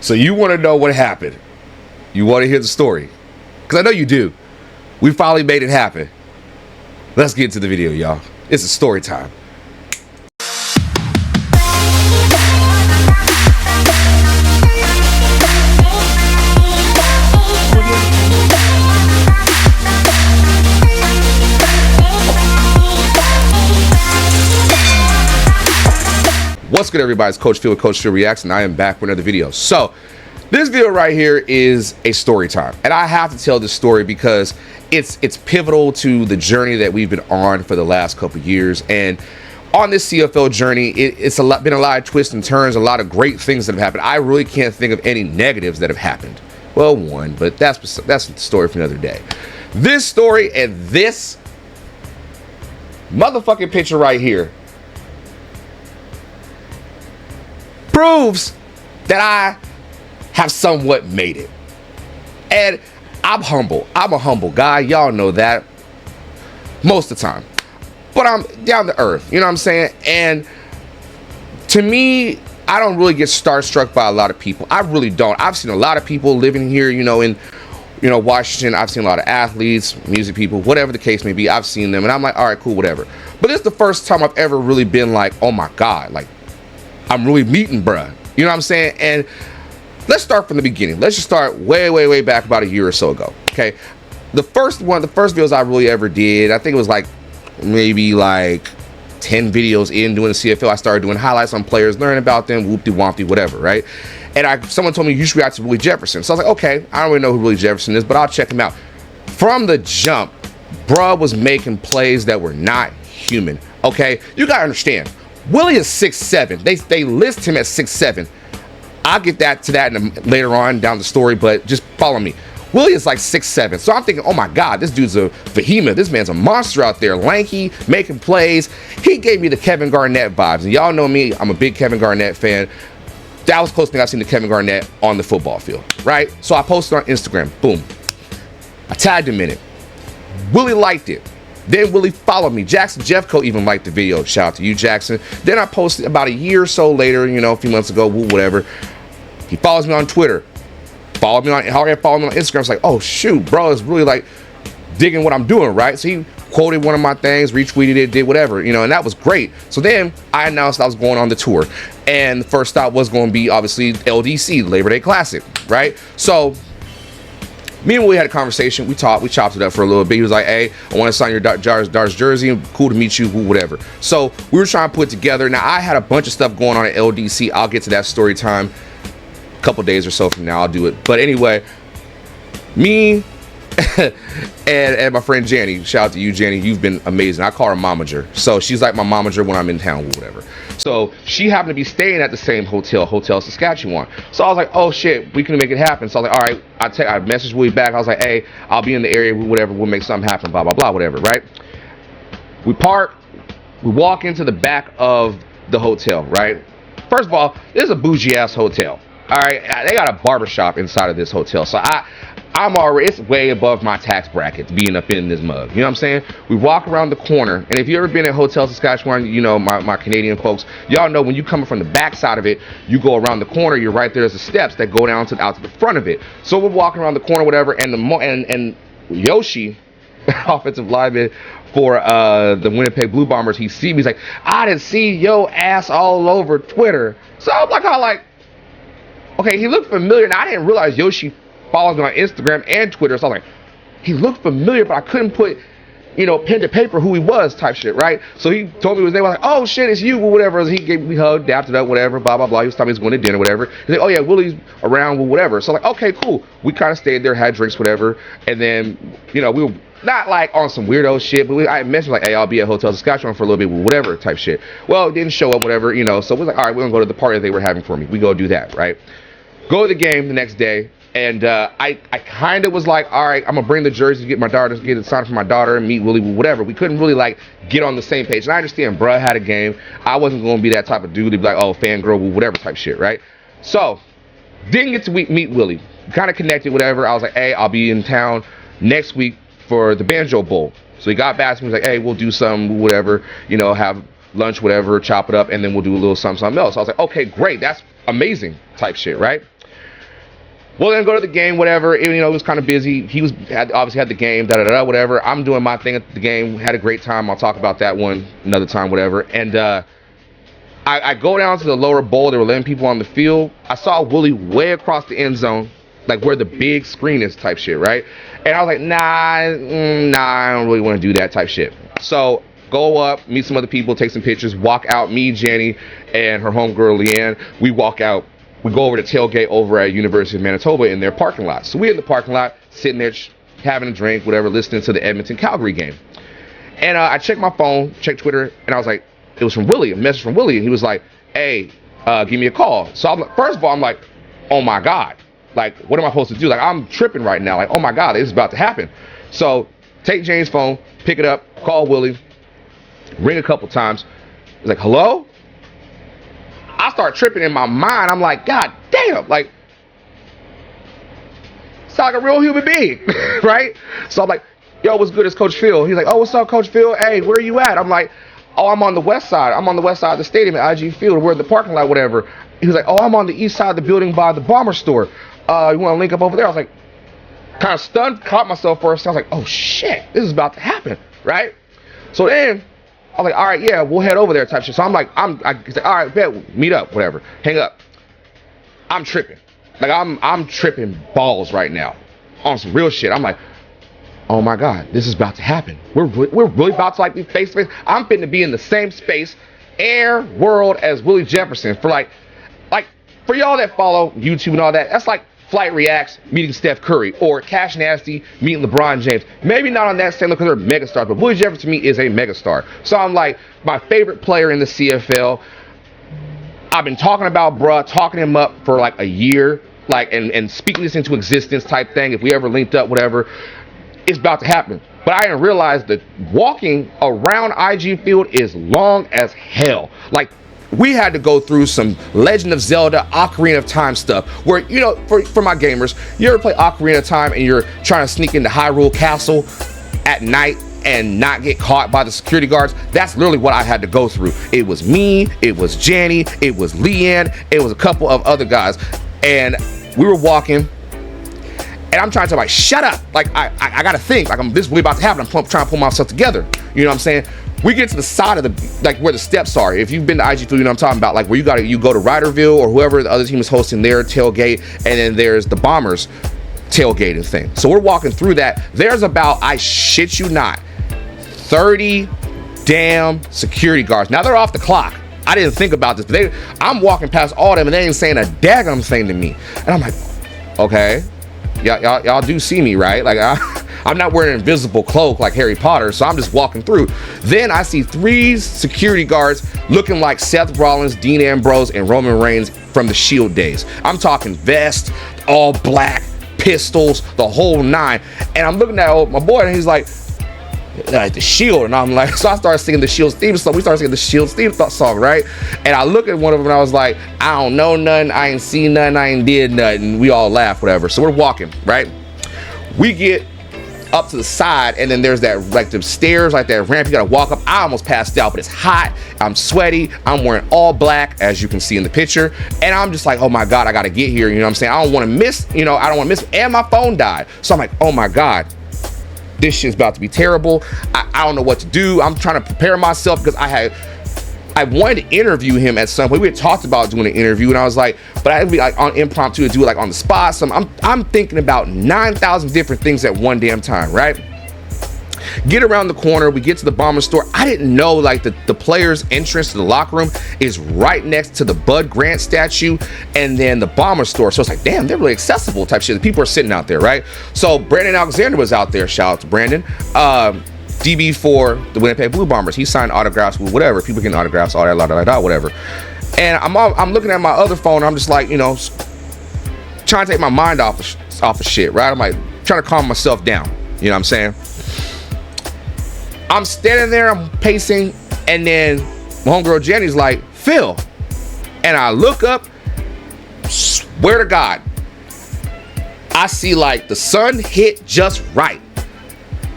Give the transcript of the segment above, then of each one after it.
So you want to know what happened? You want to hear the story? Because I know you do. We finally made it happen. Let's get into the video, y'all. It's a story time. What's good, everybody? It's Coachphil with Coachphil Reacts, and I am back with another video. So this video right here is a story time, and I have to tell this story because it's pivotal to the journey that we've been on for the last couple of years. And on this CFL journey, it's been a lot of twists and turns, a lot of great things that have happened. I really can't think of any negatives that have happened. Well, one, but that's the story for another day. This story and this motherfucking picture right here proves that I have somewhat made it. And I'm humble. I'm a humble guy. Y'all know that most of the time. But I'm down to earth. You know what I'm saying? And to me, I don't really get starstruck by a lot of people. I really don't. I've seen a lot of people living here, in Washington. I've seen a lot of athletes, music people, whatever the case may be. I've seen them. And I'm like, all right, cool, whatever. But this is the first time I've ever really been like, oh my God, like, I'm really meeting bruh. You know what I'm saying? And let's start from the beginning. Let's just start way back about a year or so ago. Okay. The first videos I really ever did, I think it was like maybe like 10 videos in doing the CFL. I started doing highlights on players, learning about them, whoop-de-wompty, whatever, right? And someone told me you should react to Willie Jefferson. So I was like, okay, I don't really know who Willie Jefferson is, but I'll check him out. From the jump, bruh was making plays that were not human. Okay. You gotta understand. Willie is 6'7". They list him at 6'7". I'll get to that later on down the story, but just follow me. Willie is like 6'7". So I'm thinking, oh my God, this dude's a behemoth. This man's a monster out there, lanky, making plays. He gave me the Kevin Garnett vibes. And y'all know me, I'm a big Kevin Garnett fan. That was the closest thing I've seen to Kevin Garnett on the football field, right? So I posted on Instagram, boom. I tagged him in it. Willie liked it. Then Willie followed me. Jackson Jeffco even liked the video. Shout out to you, Jackson. Then I posted about a year or so later, a few months ago, whatever. He follows me on Twitter. Followed me on Instagram. It's like, oh shoot, bro, is really like digging what I'm doing, right? So he quoted one of my things, retweeted it, did whatever, and that was great. So then I announced I was going on the tour. And the first stop was going to be obviously LDC, Labor Day Classic, right? So me and Willie had a conversation. We talked. We chopped it up for a little bit. He was like, hey, I want to sign your Darts jersey. Cool to meet you, whatever. So we were trying to put it together. Now, I had a bunch of stuff going on at LDC. I'll get to that story time a couple days or so from now. I'll do it. But anyway, me and my friend Janny, shout out to you, Janny. You've been amazing. I call her momager. So she's like my momager when I'm in town, whatever. So she happened to be staying at the same Hotel Saskatchewan. So I was like, oh shit, we can make it happen. So I was like, all right, I messaged Willie back. I was like, hey, I'll be in the area, whatever, we'll make something happen, blah, blah, blah, whatever, right? We park, we walk into the back of the hotel, right? First of all, this is a bougie ass hotel. All right, they got a barbershop inside of this hotel. So I'm already, it's way above my tax bracket being up in this mug. You know what I'm saying? We walk around the corner, and if you've ever been at Hotel Saskatchewan, my Canadian folks, y'all know when you coming from the back side of it, you go around the corner, you're right there's the steps that go down out to the front of it. So we're walking around the corner, whatever, and Yoshi, offensive lineman for the Winnipeg Blue Bombers, he see me, he's like, I didn't see yo ass all over Twitter. So I'm like, okay, he looked familiar, and I didn't realize Yoshi follows me on Instagram and Twitter. So I was like, he looked familiar, but I couldn't put, pen to paper who he was type shit, right? So he told me his name. I was like, oh shit, it's you, whatever. He gave me a hug, dapped it up, whatever, blah, blah, blah. He was telling me he was going to dinner, whatever. He's like, oh yeah, Willie's around, whatever. So I'm like, okay, cool. We kind of stayed there, had drinks, whatever. And then, we were not like on some weirdo shit, but I mentioned like, hey, I'll be at Hotel Saskatchewan for a little bit, whatever type shit. Well, it didn't show up, whatever, So we was like, all right, we're going to go to the party they were having for me. We go do that, right? Go to the game the next day. And I kind of was like, all right, I'm going to bring the jersey, get it signed for my daughter and meet Willie, whatever. We couldn't really, get on the same page. And I understand, bruh had a game. I wasn't going to be that type of dude to be like, oh, fangirl, whatever type shit, right? So, didn't get to meet Willie. Kind of connected, whatever. I was like, hey, I'll be in town next week for the Banjo Bowl. So he got back to me, he was like, hey, we'll do some, whatever, have lunch, whatever, chop it up, and then we'll do a little something else. I was like, okay, great. That's amazing type shit, right? Well, then go to the game, whatever. It was kind of busy. He obviously had the game, whatever. I'm doing my thing at the game. Had a great time. I'll talk about that one another time, whatever. And I go down to the lower bowl. They were letting people on the field. I saw Willie way across the end zone, like where the big screen is type shit, right? And I was like, nah, I don't really want to do that type shit. So go up, meet some other people, take some pictures, walk out. Me, Jenny, and her homegirl, Leanne, we walk out. We go over to tailgate over at University of Manitoba in their parking lot. So we're in the parking lot, sitting there having a drink, whatever, listening to the Edmonton-Calgary game. And I checked my phone, checked Twitter, and I was like, it was from Willie, a message from Willie. And he was like, hey, give me a call. So I'm like, first of all, I'm like, oh my God. Like, what am I supposed to do? Like, I'm tripping right now. Like, oh my God, this is about to happen. So take Jane's phone, pick it up, call Willie, ring a couple times. He's like, hello? I start tripping in my mind. I'm like, God damn, like, it's like a real human being, right? So I'm like, yo, what's good? It's Coach Phil. He's like, oh, what's up, Coach Phil? Hey, where are you at? I'm like, oh, I'm on the west side. I'm on the west side of the stadium at IG Field. We're in the parking lot, whatever. He was like, oh, I'm on the east side of the building by the Bomber store. You want to link up over there? I was like, kind of stunned, caught myself first. I was like, oh, shit, this is about to happen, right? So then I was like, all right, yeah, we'll head over there type shit. So I'm like, he's like, all right, bet, meet up, whatever. Hang up. I'm tripping. Like, I'm tripping balls right now on some real shit. I'm like, oh my God, this is about to happen. We're really about to like be face to face. I'm finna be in the same space, air, world as Willie Jefferson for like for y'all that follow YouTube and all that. That's like Flight Reacts meeting Steph Curry or Cash Nasty meeting LeBron James. Maybe not on that same level because they're megastars, but Willie Jefferson to me is a megastar. So I'm like, my favorite player in the CFL. I've been talking about talking him up for like a year, like and speaking this into existence type thing. If we ever linked up, whatever, it's about to happen. But I didn't realize that walking around IG Field is long as hell. Like, we had to go through some Legend of Zelda Ocarina of Time stuff where, you know, for my gamers, you ever play Ocarina of Time and you're trying to sneak into Hyrule Castle at night and not get caught by the security guards? That's literally what I had to go through. It was me, it was Jenny, it was Leanne, it was a couple of other guys. And we were walking and I'm trying to like, shut up. Like, I gotta think, like, this is really about to happen. I'm trying to pull myself together. You know what I'm saying? We get to the side of the, like where the steps are. If you've been to IG2, you know what I'm talking about, like where you go to Ryderville or whoever the other team is hosting their tailgate, and then there's the Bombers tailgating thing. So we're walking through that. There's about, I shit you not, 30 damn security guards. Now they're off the clock. I didn't think about this, but I'm walking past all of them and they ain't saying a daggum thing to me. And I'm like, okay, y'all do see me, right? Like I'm not wearing an invisible cloak like Harry Potter, so I'm just walking through. Then I see 3 security guards looking like Seth Rollins, Dean Ambrose, and Roman Reigns from the Shield days. I'm talking vest, all black, pistols, the whole 9. And I'm looking at my boy, and he's like the Shield, and I'm like, so I started singing the Shield's theme song. We started singing the Shield's theme song, right? And I look at one of them, and I was like, I don't know nothing, I ain't seen nothing, I ain't did nothing. We all laugh, whatever. So we're walking, right? We get up to the side, and then there's that, like, the stairs, like that ramp you gotta walk up. I almost passed out, but it's hot, I'm sweaty, I'm wearing all black, as you can see in the picture, and I'm just like, oh my God, I gotta get here, you know what I'm saying? I don't wanna miss, and my phone died. So I'm like, oh my God, this shit's about to be terrible. I don't know what to do. I'm trying to prepare myself because I wanted to interview him at some point. We had talked about doing an interview, and I was like, but I'd be like on impromptu to do it like on the spot. So I'm thinking about 9,000 different things at one damn time, right? Get around the corner, we get to the Bomber store. I didn't know like the players' entrance to the locker room is right next to the Bud Grant statue and then the Bomber store. So it's like, damn, they're really accessible type shit. The people are sitting out there, right? So Brandon Alexander was out there. Shout out to Brandon. DB for the Winnipeg Blue Bombers. He signed autographs with whatever. People getting autographs, all that, whatever. And I'm looking at my other phone. I'm just like, trying to take my mind off of shit, right? I'm like trying to calm myself down. You know what I'm saying? I'm standing there, I'm pacing, and then my homegirl Jenny's like, Phil. And I look up, swear to God, I see like the sun hit just right.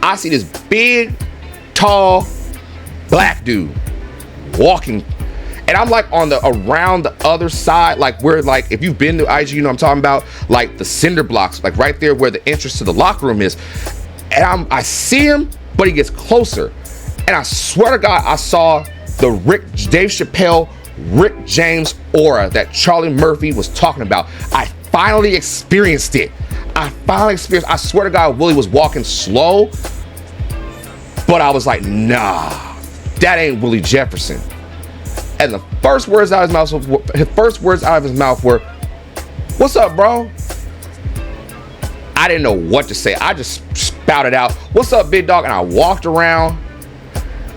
I see this big, tall, black dude walking, And I'm like on the around the other side, like where, like if you've been to IG, you know what I'm talking about, like the cinder blocks, like right there where the entrance to the locker room is. And I see him, but he gets closer. And I swear to God, I saw the Dave Chappelle, Rick James aura that Charlie Murphy was talking about. I finally experienced it. I swear to God, Willie was walking slow, but I was like, nah, that ain't Willie Jefferson. And the first words out of his mouth were, "What's up, bro?" I didn't know what to say. I just spouted out, "What's up, big dog?" And I walked around.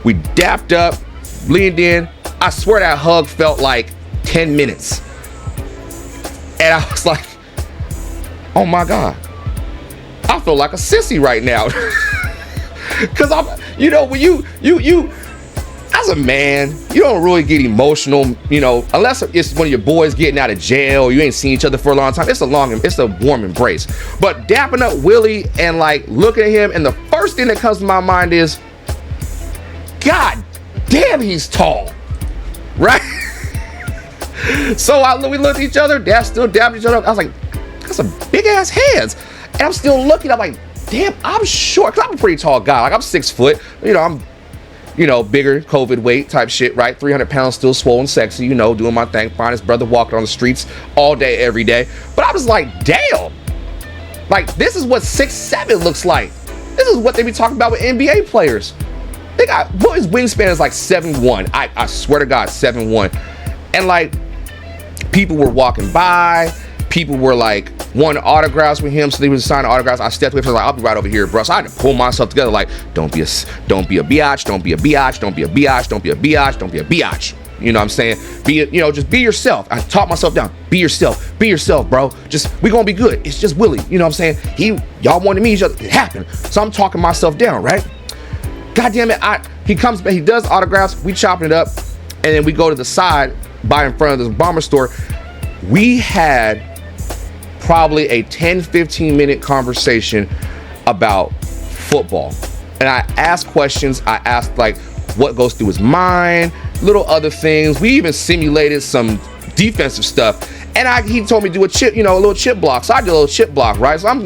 We dapped up, leaned in. I swear that hug felt like 10 minutes. And I was like, oh my God, I feel like a sissy right now. Cause I'm, you know, when you as a man, you don't really get emotional, you know, unless it's one of your boys getting out of jail, or you ain't seen each other for a long time. It's a warm embrace. But dapping up Willie and like looking at him, and the first thing that comes to my mind is, God damn, he's tall, right? So we looked at each other, still dapping each other up. I was like, got some big ass hands. And I'm still looking, I'm like, damn, I'm short, cause I'm a pretty tall guy. Like I'm 6 foot, you know, I'm, you know, bigger, COVID weight type shit, right? 300 pounds, still swollen, sexy, you know, doing my thing, finest brother walking on the streets all day, every day. But I was like, damn, like this is what 6'7" looks like. This is what they be talking about with NBA players. They got, what his wingspan is like 7'1". I swear to God, 7'1". And like, people were walking by, people were like wanting autographs with him, so they was signing autographs. I stepped away from, like, I'll be right over here, bro. So I had to pull myself together, like, don't be a biatch, don't be a biatch, don't be a biatch, don't be a biatch, don't be a biatch. You know what I'm saying? Just be yourself. I taught myself down. Be yourself, bro. We gonna be good. It's just Willie. You know what I'm saying? Y'all wanted me, each other. It happened. So I'm talking myself down, right? God damn it. He comes back, he does autographs, we chopping it up, and then we go to the side by in front of this bomber store. We had probably a 10-15 minute conversation about football, and I asked questions. I asked like what goes through his mind, little other things. We even simulated some defensive stuff, and he told me to do a little chip block. So I did a little chip block, right? So I'm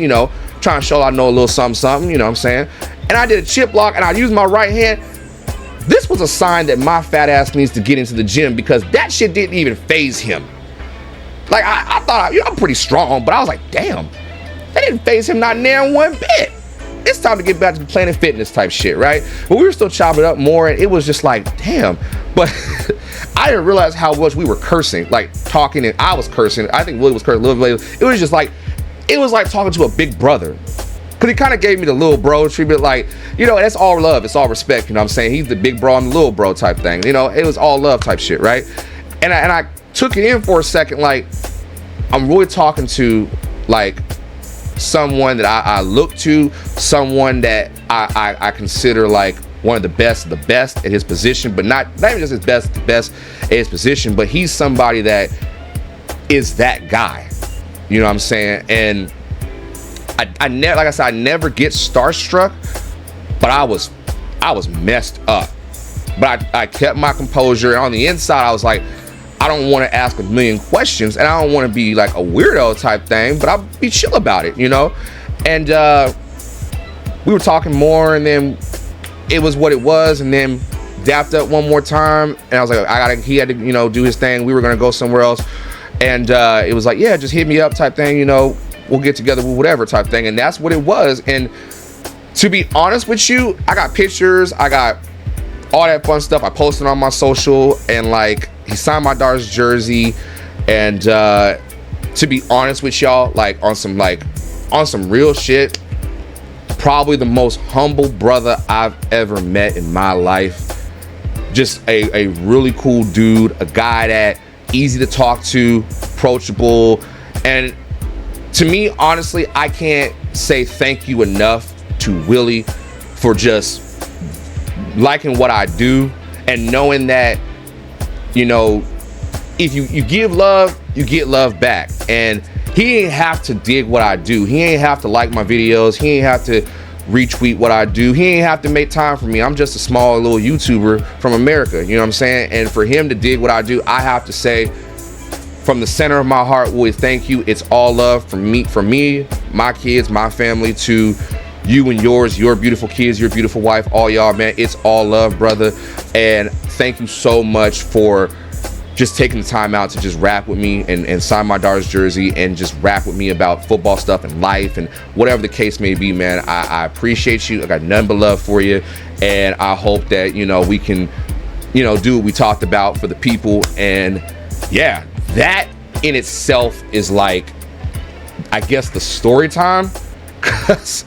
trying to show I know a little something, you know what I'm saying? And I did a chip block, and I used my right hand. This was a sign that my fat ass needs to get into the gym, because that shit didn't even faze him. Like I thought, I'm pretty strong, but I was like, damn, that didn't faze him not near one bit. It's time to get back to Planet Fitness type shit, right? But we were still chopping up more, and it was just like, damn. But I didn't realize how much we were cursing, like talking, and I was cursing. I think Willie was cursing a little bit. It was just like, it was like talking to a big brother. Cause he kind of gave me the little bro treatment, like, that's all love, it's all respect, you know what I'm saying? He's the big bro, I'm the little bro type thing, it was all love type shit, right? And I took it in for a second, like, I'm really talking to, like, someone that I look to, someone that I consider, like, one of the best at his position, but not even just the best at his position, but he's somebody that is that guy, you know what I'm saying? And I never get starstruck, but I was messed up. But I kept my composure, and on the inside I was like, I don't want to ask a million questions, and I don't want to be like a weirdo type thing, but I'll be chill about it, And we were talking more, and then it was what it was, and then dapped up one more time, and I was like, he had to do his thing. We were gonna go somewhere else, and it was like, yeah, just hit me up type thing, we'll get together with whatever type thing. And that's what it was. And to be honest with you, I got pictures, I got all that fun stuff I posted on my social, and like, he signed my daughter's jersey. And to be honest with y'all, like on some real shit, probably the most humble brother I've ever met in my life. Just a really cool dude, a guy that easy to talk to, approachable. And to me, honestly, I can't say thank you enough to Willie for just liking what I do, and knowing that, if you give love, you get love back. And he ain't have to dig what I do. He ain't have to like my videos. He ain't have to retweet what I do. He ain't have to make time for me. I'm just a small little YouTuber from America, you know what I'm saying? And for him to dig what I do, I have to say, from the center of my heart, Willie, thank you. It's all love from me, my kids, my family, to you and yours, your beautiful kids, your beautiful wife, all y'all, man. It's all love, brother. And thank you so much for just taking the time out to just rap with me and sign my daughter's jersey and just rap with me about football stuff and life and whatever the case may be, man. I appreciate you. I got nothing but love for you. And I hope that, you know, we can, you know, do what we talked about for the people. And yeah, that in itself is like, I guess, the story time. Cause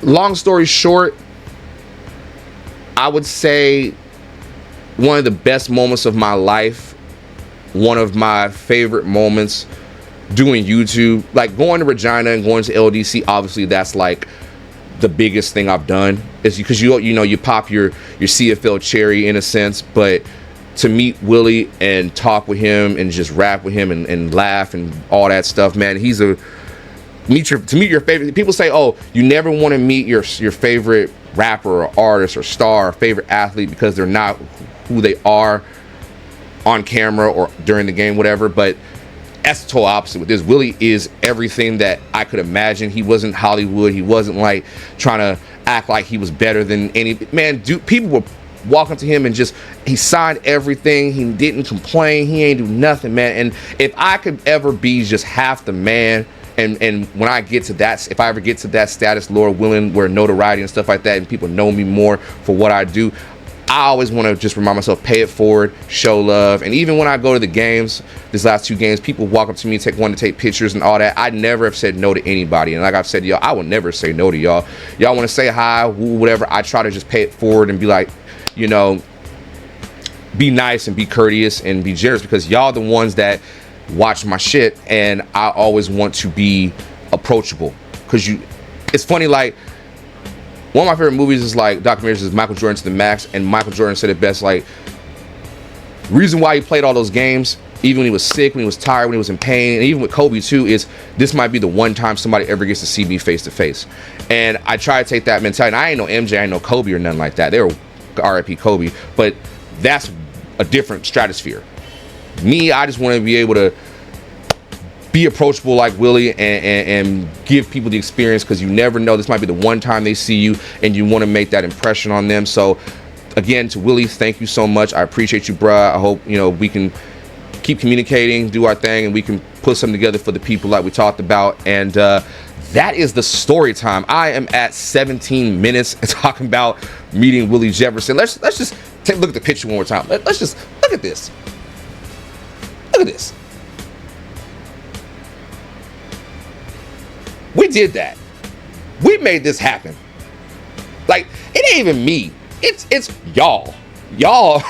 long story short, I would say one of the best moments of my life, one of my favorite moments doing YouTube, like going to Regina and going to LDC, obviously that's like the biggest thing I've done, is because you know, you pop your CFL cherry in a sense, but to meet Willie and talk with him and just rap with him and laugh and all that stuff, man, to meet your favorite. People say, oh, you never want to meet your favorite rapper or artist or star or favorite athlete because they're not who they are on camera or during the game, whatever. But that's the total opposite with this. Willie is everything that I could imagine. He wasn't Hollywood. He wasn't like trying to act like he was better than any man. People were walking to him and just, he signed everything. He didn't complain. He ain't do nothing, man. And if I could ever be just half the man, and when I get to that, if I ever get to that status, Lord willing, where notoriety and stuff like that, and people know me more for what I do, I always want to just remind myself, pay it forward, show love. And even when I go to the games, these last 2 games, people walk up to me, want to take pictures and all that. I never have said no to anybody. And like I've said to y'all, I will never say no to y'all. Y'all want to say hi, whatever. I try to just pay it forward and be like, you know, be nice and be courteous and be generous, because y'all the ones that watch my shit, and I always want to be approachable. Because it's funny, like, one of my favorite movies is like documentaries is Michael Jordan to the Max, and Michael Jordan said it best, like, reason why he played all those games, even when he was sick, when he was tired, when he was in pain, and even with Kobe too, is this might be the one time somebody ever gets to see me face to face. And I try to take that mentality. And I ain't no MJ, I ain't no Kobe or nothing like that. They were RIP Kobe, but that's a different stratosphere. Me, I just want to be able to be approachable like Willie and give people the experience, because you never know, this might be the one time they see you and you want to make that impression on them. So again, to Willie, thank you so much. I appreciate you, bruh. I hope, you know, we can keep communicating, do our thing, and we can put something together for the people like we talked about. And that is the story time. I am at 17 minutes talking about meeting Willie Jefferson. Let's just take a look at the picture one more time. Let's just look at this. Look at this. We did that. We made this happen. Like, it ain't even me. It's y'all. Y'all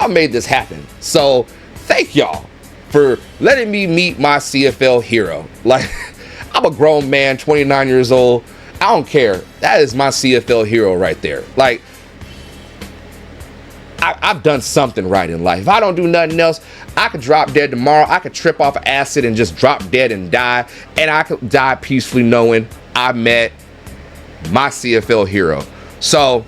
made this happen. So thank y'all for letting me meet my CFL hero. Like, I'm a grown man, 29 years old. I don't care. That is my CFL hero right there. Like, I've done something right in life. If I don't do nothing else, I could drop dead tomorrow. I could trip off acid and just drop dead and die. And I could die peacefully knowing I met my CFL hero. So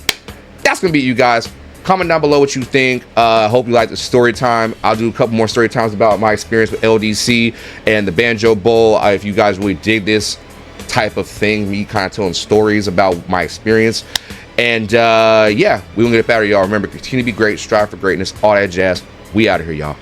that's going to be you guys. Comment down below what you think. Hope you like the story time. I'll do a couple more story times about my experience with LDC and the Banjo Bowl. If you guys really dig this type of thing, me kind of telling stories about my experience. And yeah, we're gonna get better, y'all. Remember, continue to be great, strive for greatness, all that jazz. We out of here, y'all.